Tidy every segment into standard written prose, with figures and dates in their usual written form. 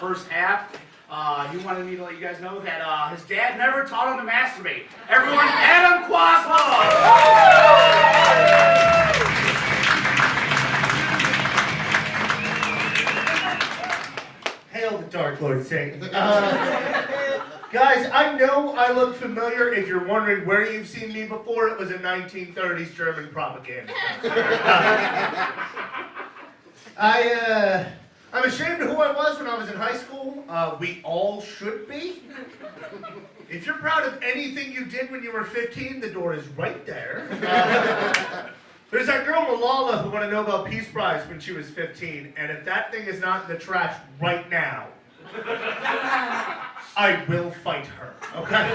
first half. He wanted me to let you guys know that his dad never taught him to masturbate. Everyone, Adam Kwaselow! Hail the Dark Lord Satan. Guys, I know I look familiar. If you're wondering where you've seen me before, it was a 1930s German propaganda. I'm ashamed of who I was when I was in high school. We all should be. If you're proud of anything you did when you were 15, the door is right there. There's that girl Malala who won a Nobel Peace Prize when she was 15, and if that thing is not in the trash right now, I will fight her, okay?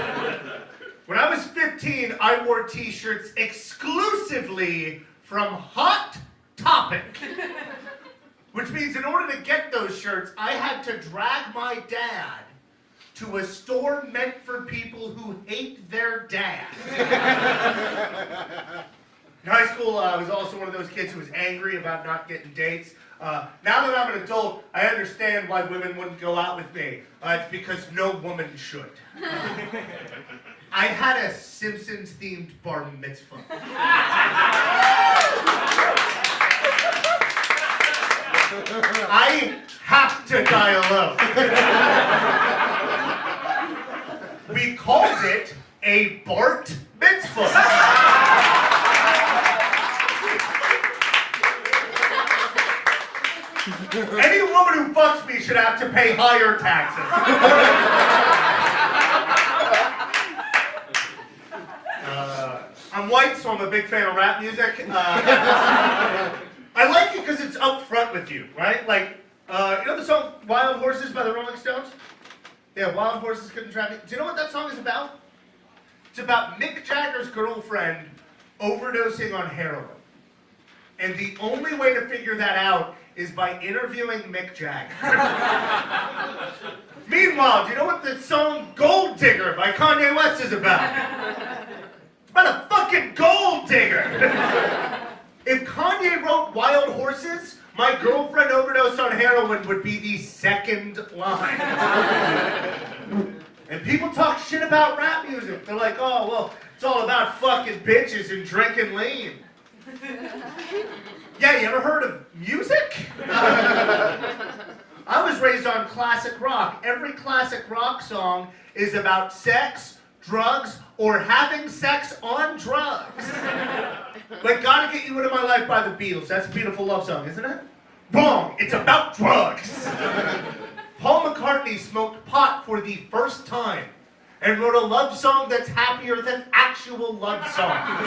When I was 15, I wore t-shirts exclusively from Hot Topic. Which means in order to get those shirts, I had to drag my dad to a store meant for people who hate their dad. In high school, I was also one of those kids who was angry about not getting dates. Now that I'm an adult, I understand why women wouldn't go out with me. It's because no woman should. I had a Simpsons-themed bar mitzvah. I have to die alone. We called it a Bart mitzvah. Any woman who fucks me should have to pay higher taxes. I'm white, so I'm a big fan of rap music. I like it because it's up front with you, right? Like, you know the song Wild Horses by the Rolling Stones? Yeah, Wild Horses Couldn't Drive Me. Do you know what that song is about? It's about Mick Jagger's girlfriend overdosing on heroin. And the only way to figure that out is by interviewing Mick Jagger. Meanwhile, do you know what the song Gold Digger by Kanye West is about? It's about a fucking gold digger. If Kanye wrote Wild Horses, my girlfriend overdosed on heroin would be the second line. And people talk shit about rap music. They're like, oh, well, it's all about fucking bitches and drinking lean. Yeah, you ever heard of music? I was raised on classic rock. Every classic rock song is about sex, drugs, or having sex on drugs. Like Gotta Get You Into My Life by the Beatles. That's a beautiful love song, isn't it? Wrong, it's about drugs. Paul McCartney smoked pot for the first time and wrote a love song that's happier than actual love songs.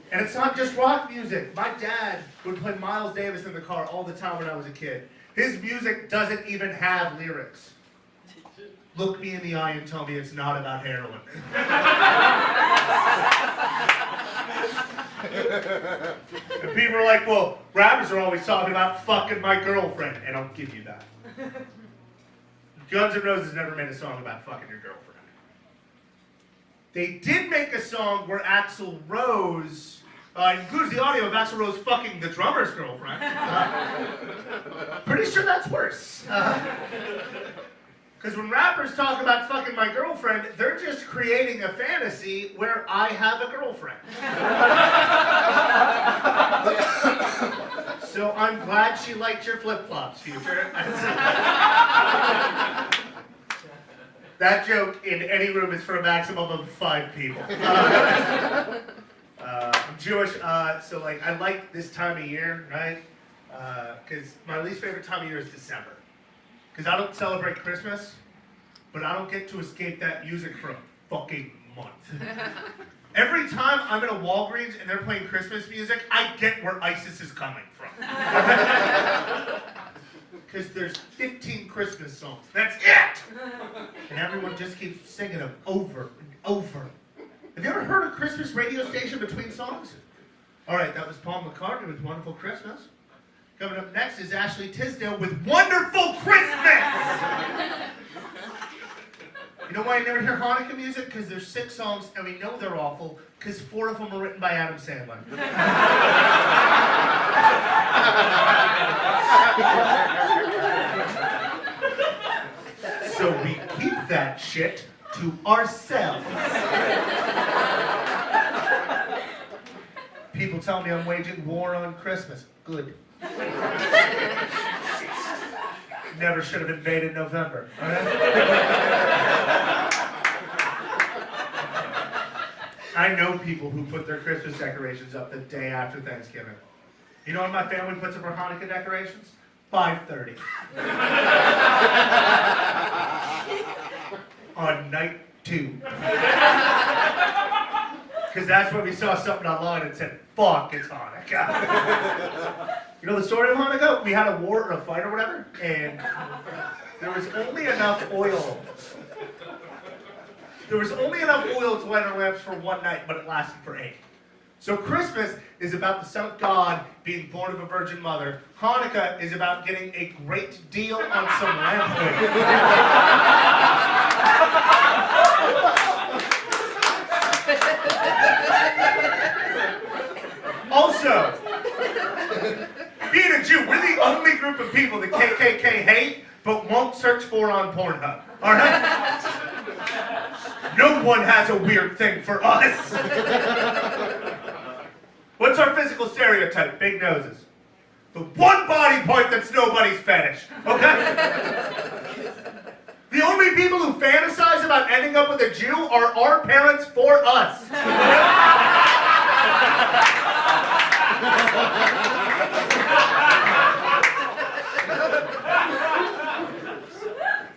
And it's not just rock music. My dad would play Miles Davis in the car all the time when I was a kid. His music doesn't even have lyrics. Look me in the eye and tell me it's not about heroin. And people are like, well, rappers are always talking about fucking my girlfriend. And I'll give you that. Guns N' Roses never made a song about fucking your girlfriend. They did make a song where Axl Rose includes the audio of Axl Rose fucking the drummer's girlfriend. Pretty sure that's worse. Because when rappers talk about fucking my girlfriend, they're just creating a fantasy where I have a girlfriend. So I'm glad she liked your flip-flops, Future. That joke in any room is for a maximum of 5 people. I'm Jewish, so like I like this time of year, right? Because my least favorite time of year is December. Because I don't celebrate Christmas, but I don't get to escape that music for a fucking month. Every time I'm in a Walgreens and they're playing Christmas music, I get where ISIS is coming from. Because there's 15 Christmas songs. That's it! And everyone just keeps singing them over and over. Have you ever heard a Christmas radio station between songs? All right, that was Paul McCartney with Wonderful Christmas. Coming up next is Ashley Tisdale with Wonderful Christmas! You know why I never hear Hanukkah music? Because there's 6 songs and we know they're awful because 4 of them are written by Adam Sandler. shit to ourselves. People tell me I'm waging war on Christmas. Good. Never should have invaded November. All right? I know people who put their Christmas decorations up the day after Thanksgiving. You know when my family puts up our Hanukkah decorations? 5:30. On night 2. Because that's when we saw something online and said, fuck, it's Hanukkah. You know the story of Hanukkah? We had a war or a fight or whatever, and there was only enough oil. There was only enough oil to light our lamps for one night, but it lasted for 8. So Christmas is about the Son of God being born of a virgin mother. Hanukkah is about getting a great deal on some lamp oil. Also, being a Jew, we're the only group of people that KKK hate, but won't search for on Pornhub. All right? No one has a weird thing for us. What's our physical stereotype? Big noses. The one body part that's nobody's fetish. Okay? The only people who fantasize about ending up with a Jew are our parents for us.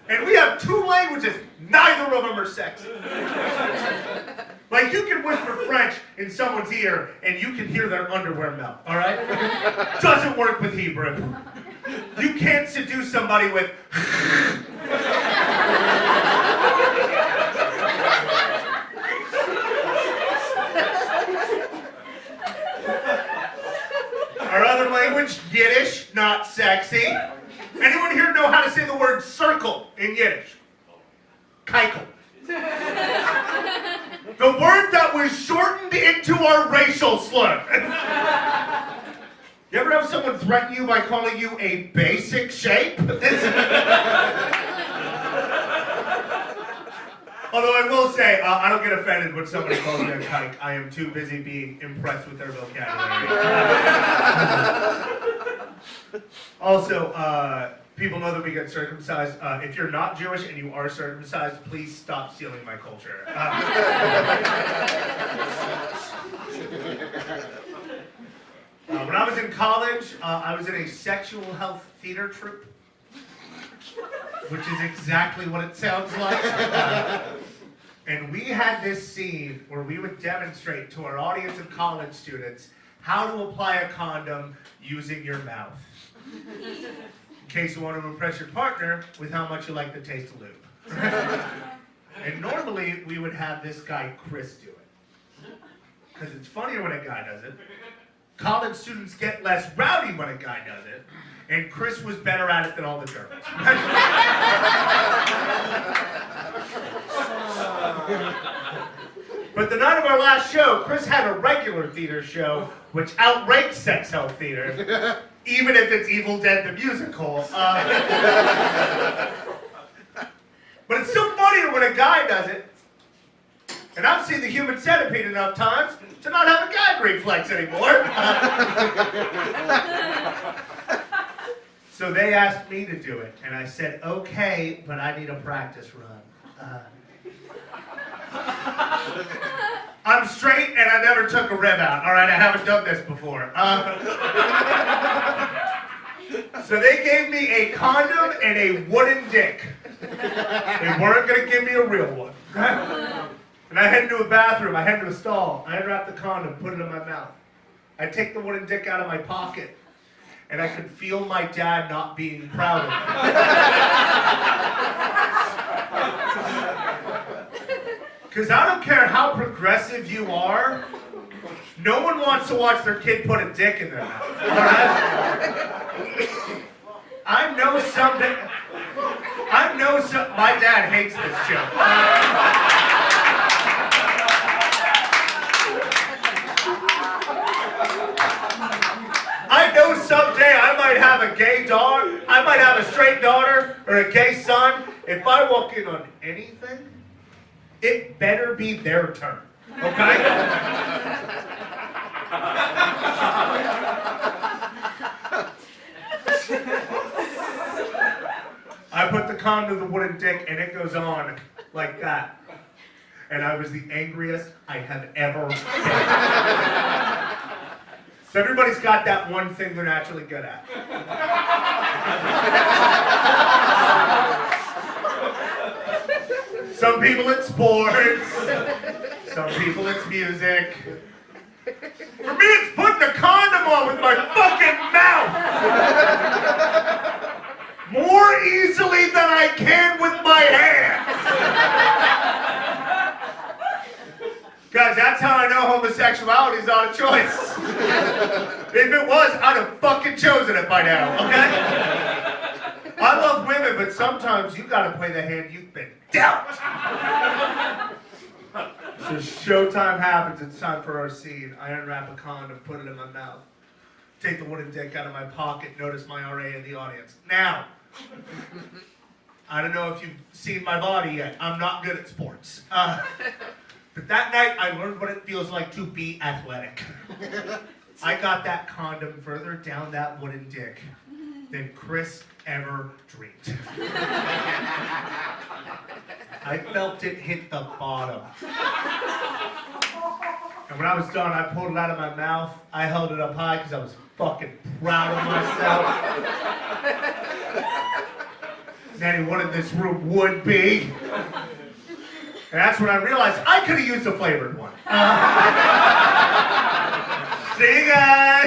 And we have 2 languages, neither of them are sexy. Like you can whisper French in someone's ear and you can hear their underwear melt, all right? Doesn't work with Hebrew. You can't seduce somebody with our other language, Yiddish, not sexy. Anyone here know how to say the word circle in Yiddish? Keikel. The word that was shortened into our racial slur. You ever have someone threaten you by calling you a basic shape? Although I will say, I don't get offended when somebody calls me a kike. I am too busy being impressed with their vocabulary. Also, people know that we get circumcised. If you're not Jewish and you are circumcised, please stop stealing my culture. When I was in college, I was in a sexual health theater troupe, which is exactly what it sounds like. And we had this scene where we would demonstrate to our audience of college students how to apply a condom using your mouth. In case you want to impress your partner with how much you like the taste of lube. And normally we would have this guy Chris do it. Because it's funnier when a guy does it. College students get less rowdy when a guy does it. And Chris was better at it than all the Germans. But the night of our last show, Chris had a regular theater show, which outranked sex health theater, even if it's Evil Dead the Musical. But it's still funnier when a guy does it. And I've seen the Human Centipede enough times to not have a gag reflex anymore. So they asked me to do it, and I said, okay, but I need a practice run. I'm straight and I never took a rib out, all right? I haven't done this before. So they gave me a condom and a wooden dick. They weren't going to give me a real one. And I head into a bathroom, I head into a stall, I unwrap the condom, put it in my mouth. I take the wooden dick out of my pocket, and I could feel my dad not being proud of me. Because I don't care how progressive you are, no one wants to watch their kid put a dick in their mouth. Alright? My dad hates this joke. I know someday I might have a gay daughter, I might have a straight daughter or a gay son, If I walk in on anything, it better be their turn. Okay? I put the condom to the wooden dick and it goes on like that. And I was the angriest I have ever been. So everybody's got that one thing they're naturally good at. Some people it's sports. Some people it's music. For me it's putting a condom on with my fucking mouth. More easily than I can with my hands. Guys, that's how I know homosexuality is not a choice. If it was, I'd have fucking chosen it by now, okay? I love women, but sometimes you gotta play the hand you've been dealt. So showtime happens, it's time for our scene. I unwrap a condom, put it in my mouth. Take the wooden dick out of my pocket, notice my RA in the audience. Now, I don't know if you've seen my body yet. I'm not good at sports. But that night, I learned what it feels like to be athletic. I got that condom further down that wooden dick than Chris ever dreamed. I felt it hit the bottom. And when I was done, I pulled it out of my mouth. I held it up high because I was fucking proud of myself. As anyone in this room would be. And that's when I realized I could have used a flavored one. See you guys!